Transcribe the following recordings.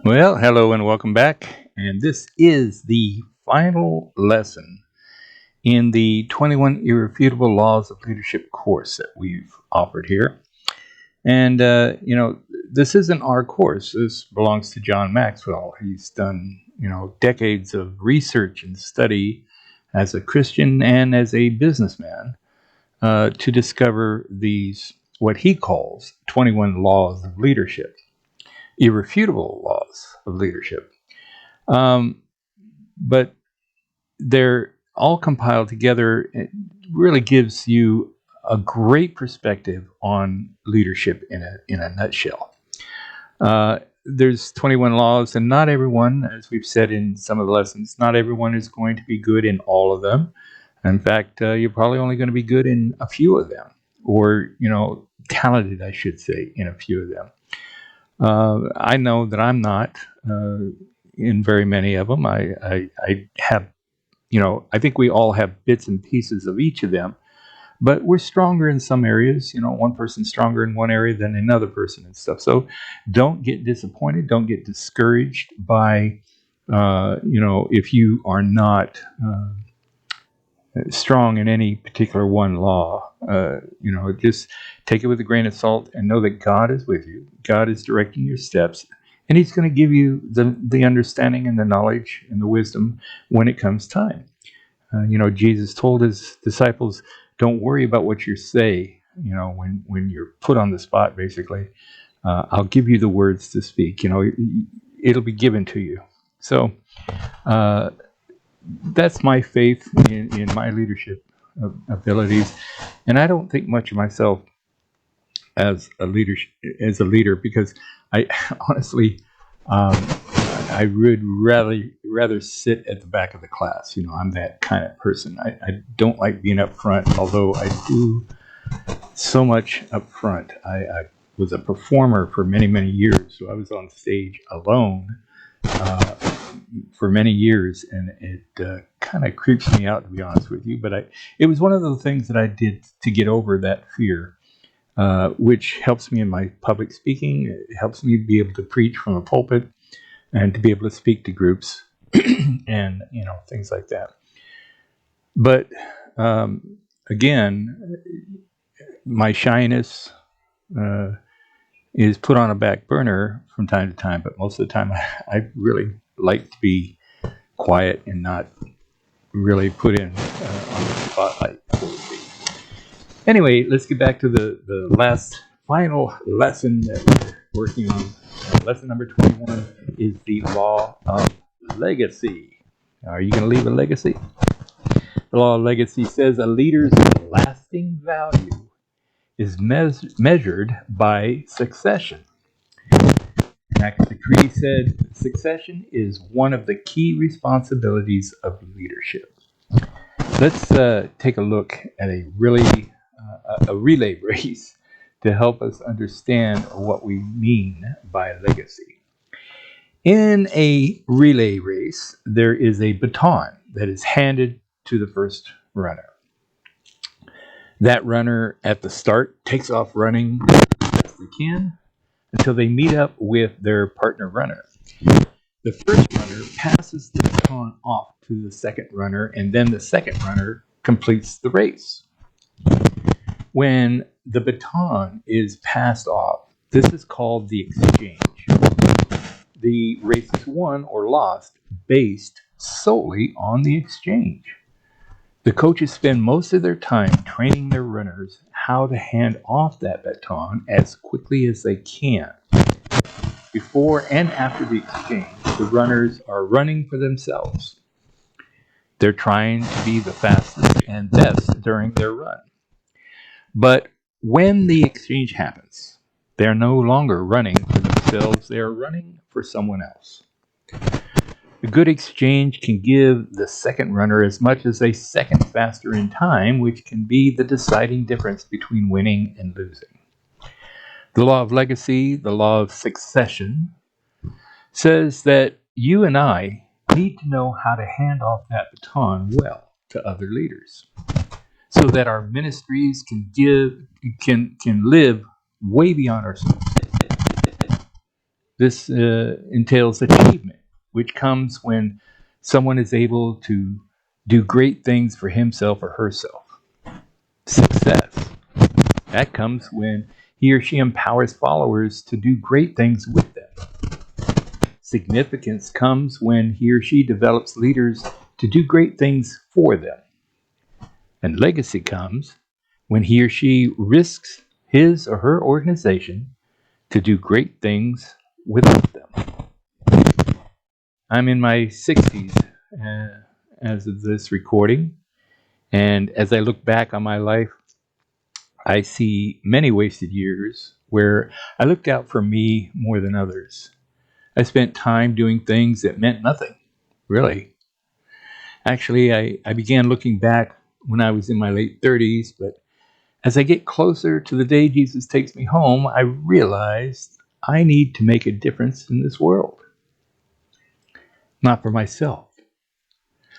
Well, hello and welcome back. And this is the final lesson in the 21 Irrefutable Laws of Leadership course that we've offered here. And, this isn't our course. This belongs to John Maxwell. He's done, decades of research and study as a Christian and as a businessman to discover these, what he calls 21 laws of leadership. Irrefutable laws of leadership. But they're all compiled together. It really gives you a great perspective on leadership in a nutshell. There's 21 laws, and not everyone, as we've said in some of the lessons, not everyone is going to be good in all of them. In fact, you're probably only going to be good in a few of them, or, talented, I should say, in a few of them. I know that I'm not in very many of them. I have, I think we all have bits and pieces of each of them, but we're stronger in some areas. One person's stronger in one area than another person and stuff. So don't get disappointed. Don't get discouraged by, if you are not strong in any particular one law. Just take it with a grain of salt and know that God is with you. God is directing your steps, and He's going to give you the understanding and the knowledge and the wisdom when it comes time. Jesus told His disciples, don't worry about what you say, when you're put on the spot, basically. I'll give you the words to speak. It'll be given to you. So, that's my faith in my leadership abilities, and I don't think much of myself as a leader because I honestly I would rather sit at the back of the class. I'm that kind of person. I don't like being up front, although I do so much up front. I was a performer for many years, so I was on stage alone for many years, and it kind of creeps me out, to be honest with you. But it was one of the things that I did to get over that fear, which helps me in my public speaking. It helps me be able to preach from a pulpit and to be able to speak to groups and things like that. But again, my shyness is put on a back burner from time to time, but most of the time I really like to be quiet and not really put in on the spotlight. Anyway, let's get back to the final lesson that we're working on. Lesson number 21 is the law of legacy. Are you going to leave a legacy? The law of legacy says a leader's lasting value is measured by succession. Max Decree said, succession is one of the key responsibilities of leadership. Let's take a look at a relay race to help us understand what we mean by legacy. In a relay race, there is a baton that is handed to the first runner. That runner at the start takes off running as best they can until they meet up with their partner runner. The first runner passes the baton off to the second runner, and then the second runner completes the race. When the baton is passed off, this is called the exchange. The race is won or lost based solely on the exchange. The coaches spend most of their time training their runners how to hand off that baton as quickly as they can. Before and after the exchange, the runners are running for themselves. They're trying to be the fastest and best during their run. But when the exchange happens, they're no longer running for themselves, they're running for someone else. A good exchange can give the second runner as much as a second faster in time, which can be the deciding difference between winning and losing. The law of legacy, the law of succession, says that you and I need to know how to hand off that baton well to other leaders, so that our ministries can live way beyond ourselves. This entails achievement, which comes when someone is able to do great things for himself or herself. Success, that comes when he or she empowers followers to do great things with them. Significance comes when he or she develops leaders to do great things for them. And legacy comes when he or she risks his or her organization to do great things without them. I'm in my 60s as of this recording, and as I look back on my life, I see many wasted years where I looked out for me more than others. I spent time doing things that meant nothing, really. Actually, I began looking back when I was in my late 30s, but as I get closer to the day Jesus takes me home, I realized I need to make a difference in this world. Not for myself,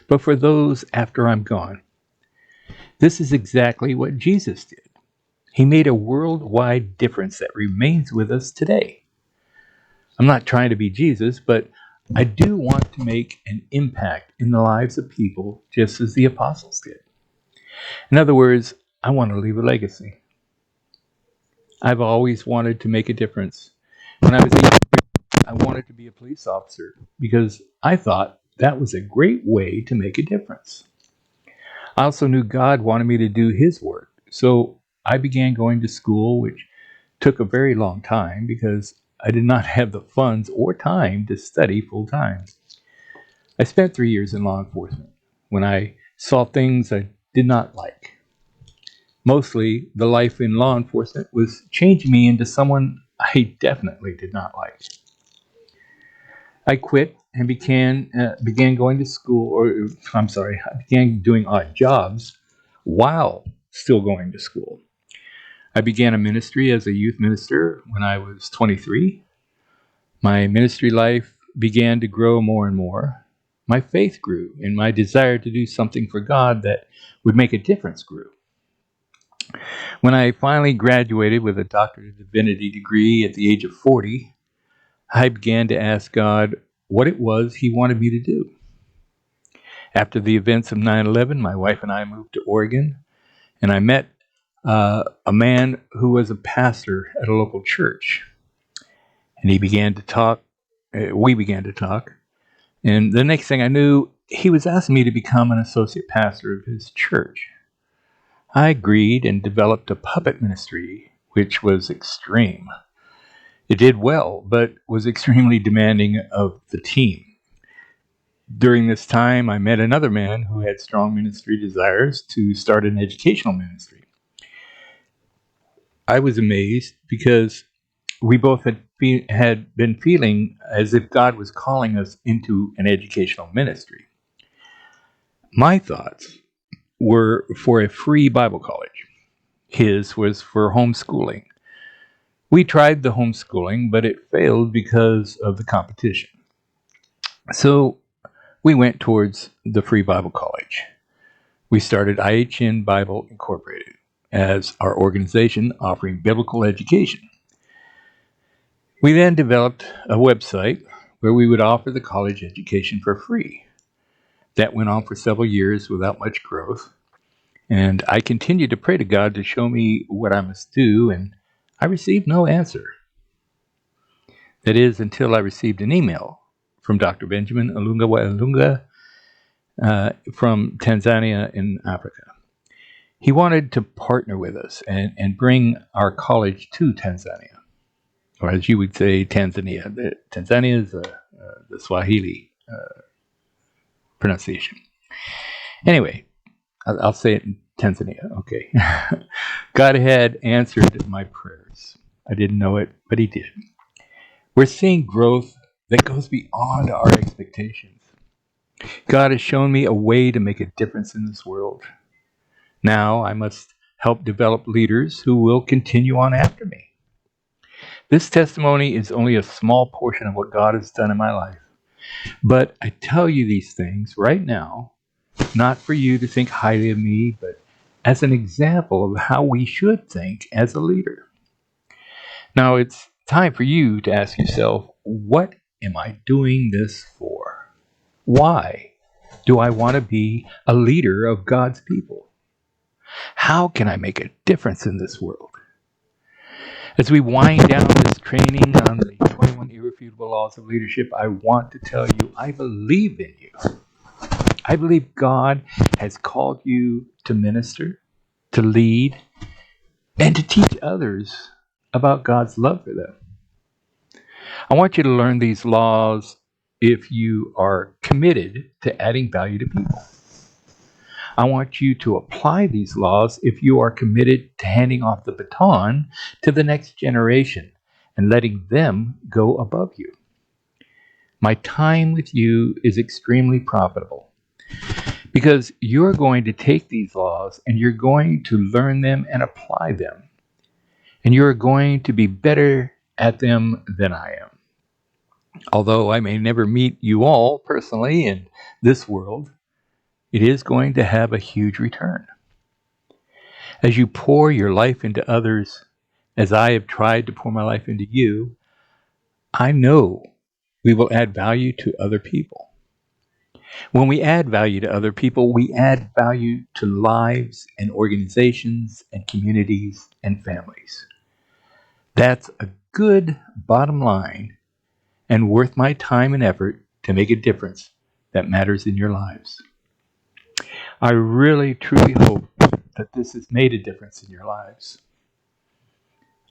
but for those after I'm gone. This is exactly what Jesus did. He made a worldwide difference that remains with us today. I'm not trying to be Jesus, but I do want to make an impact in the lives of people just as the apostles did. In other words, I want to leave a legacy. I've always wanted to make a difference. When I was 8, I wanted to be a police officer because I thought that was a great way to make a difference. I also knew God wanted me to do His work, so I began going to school, which took a very long time because I did not have the funds or time to study full time. I spent 3 years in law enforcement when I saw things I did not like. Mostly, the life in law enforcement was changing me into someone I definitely did not like. I quit and began going to school, I began doing odd jobs while still going to school. I began a ministry as a youth minister when I was 23. My ministry life began to grow more and more. My faith grew, and my desire to do something for God that would make a difference grew. When I finally graduated with a Doctorate of Divinity degree at the age of 40, I began to ask God what it was He wanted me to do. After the events of 9/11, my wife and I moved to Oregon, and I met a man who was a pastor at a local church. And we began to talk, and the next thing I knew, he was asking me to become an associate pastor of his church. I agreed and developed a puppet ministry, which was extreme. It did well, but was extremely demanding of the team. During this time, I met another man who had strong ministry desires to start an educational ministry. I was amazed because we both had been feeling as if God was calling us into an educational ministry. My thoughts were for a free Bible college. His was for homeschooling. We tried the homeschooling, but it failed because of the competition. So we went towards the free Bible college. We started IHN Bible Incorporated as our organization offering biblical education. We then developed a website where we would offer the college education for free. That went on for several years without much growth. And I continued to pray to God to show me what I must do, and I received no answer. That is, until I received an email from Dr. Benjamin Ilunga from Tanzania in Africa. He wanted to partner with us and bring our college to Tanzania, or as you would say, Tanzania. Tanzania is the Swahili pronunciation. Anyway, I'll say it in Tanzania, okay. God had answered my prayers. I didn't know it, but He did. We're seeing growth that goes beyond our expectations. God has shown me a way to make a difference in this world. Now I must help develop leaders who will continue on after me. This testimony is only a small portion of what God has done in my life. But I tell you these things right now, not for you to think highly of me, but as an example of how we should think as a leader. Now it's time for you to ask yourself, what am I doing this for? Why do I want to be a leader of God's people? How can I make a difference in this world? As we wind down this training on the 21 Irrefutable Laws of Leadership, I want to tell you, I believe in you. I believe God has called you to minister, to lead, and to teach others about God's love for them. I want you to learn these laws if you are committed to adding value to people. I want you to apply these laws if you are committed to handing off the baton to the next generation and letting them go above you. My time with you is extremely profitable because you're going to take these laws and you're going to learn them and apply them. And you're going to be better at them than I am. Although I may never meet you all personally in this world, it is going to have a huge return. As you pour your life into others, as I have tried to pour my life into you, I know we will add value to other people. When we add value to other people, we add value to lives and organizations and communities and families. That's a good bottom line and worth my time and effort to make a difference that matters in your lives. I really, truly hope that this has made a difference in your lives.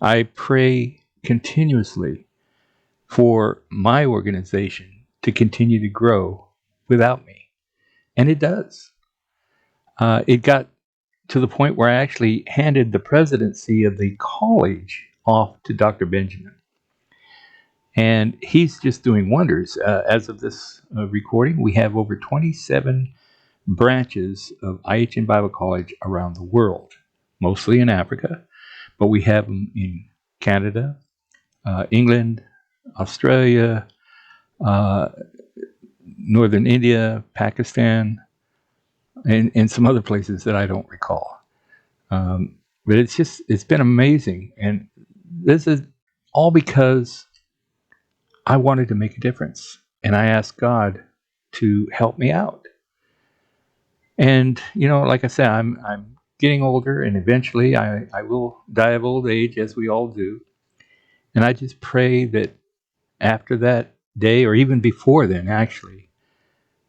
I pray continuously for my organization to continue to grow without me. And it does. It got to the point where I actually handed the presidency of the college off to Dr. Benjamin. And he's just doing wonders. As of this recording, we have over 27 branches of IHN Bible College around the world, mostly in Africa, but we have them in Canada, England, Australia, Northern India, Pakistan, and some other places that I don't recall. But it's been amazing. And this is all because I wanted to make a difference. And I asked God to help me out. And, like I said, I'm getting older, and eventually I will die of old age, as we all do. And I just pray that after that day, or even before then, actually,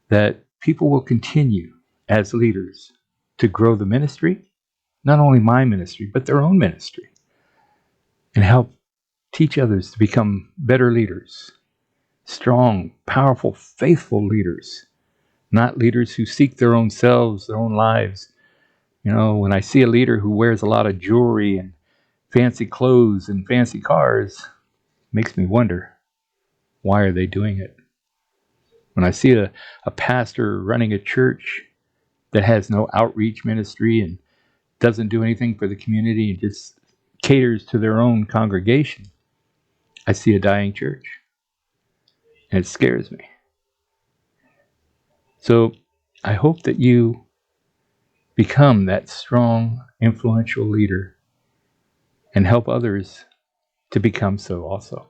that people will continue as leaders to grow the ministry, not only my ministry, but their own ministry, and help teach others to become better leaders, strong, powerful, faithful leaders, not leaders who seek their own selves, their own lives. When I see a leader who wears a lot of jewelry and fancy clothes and fancy cars, it makes me wonder, why are they doing it? When I see a pastor running a church that has no outreach ministry and doesn't do anything for the community and just caters to their own congregation, I see a dying church. And it scares me. So I hope that you become that strong, influential leader and help others to become so also.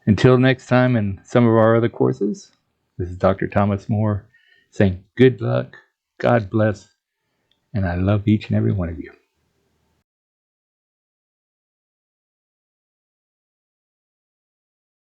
Until next time in some of our other courses, this is Dr. Thomas Moore saying good luck, God bless, and I love each and every one of you.